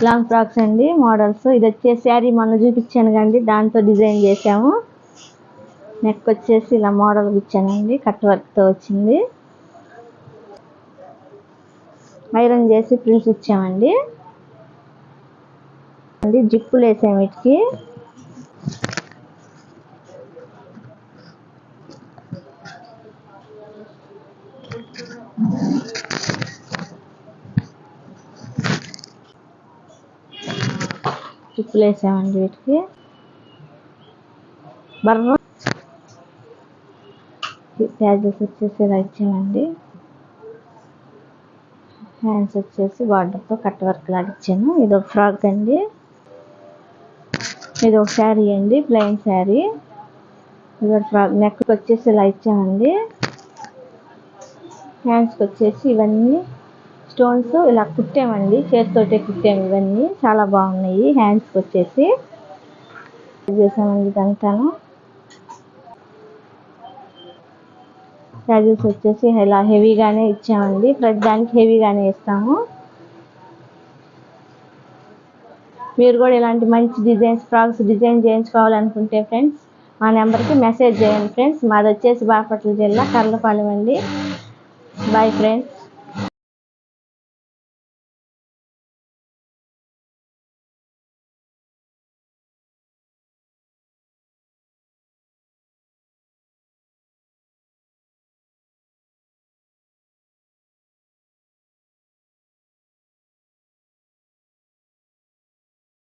Long frocks అండి models. ఇది వచ్చేసి శారీ మొన్న చూపించాను కండి, దాంతో డిజైన్ చేసాము. నెక్ వచ్చేసి ఇలా మోడల్ ఇచ్చానండి, కట్ వర్క్తో వచ్చింది. ఐరన్ చేసి ప్రిల్స్ ఇచ్చామండి. జిప్పులు వేసాము వీటికి. జిప్పులు వేసామండి వీటికి. బర్ర ప్యాచెస్ వచ్చేసి ఇలా ఇచ్చామండి. హ్యాండ్స్ వచ్చేసి బార్డర్తో కట్ వర్క్ లాగా ఇచ్చాను. ఇది ఒక ఫ్రాక్ అండి. ఇది ఒక శారీ అండి, ప్లెయిన్ శారీ. ఇది ఒక ఫ్రాక్. నెక్ వచ్చేసి ఇలా ఇచ్చామండి. హ్యాండ్స్కి వచ్చేసి ఇవన్నీ స్టోన్స్ ఇలా కుట్టామండి, చేతితోటే కుట్టాము. ఇవన్నీ చాలా బాగున్నాయి. హ్యాండ్స్కి వచ్చేసి చేసామండి. ఇదంతాను ప్యాచెస్ వచ్చేసి ఇలా హెవీగానే ఇచ్చామండి. ప్రతి దానికి హెవీగానే ఇస్తాము. మీరు కూడా ఇలాంటి మంచి డిజైన్స్ ఫ్రాక్స్ డిజైన్ చేయించుకోవాలనుకుంటే ఫ్రెండ్స్ మా నెంబర్కి మెసేజ్ చేయండి ఫ్రెండ్స్. మాది వచ్చేసి బాపట్ల జిల్లా కర్లపాలెం అండి. Bye friends.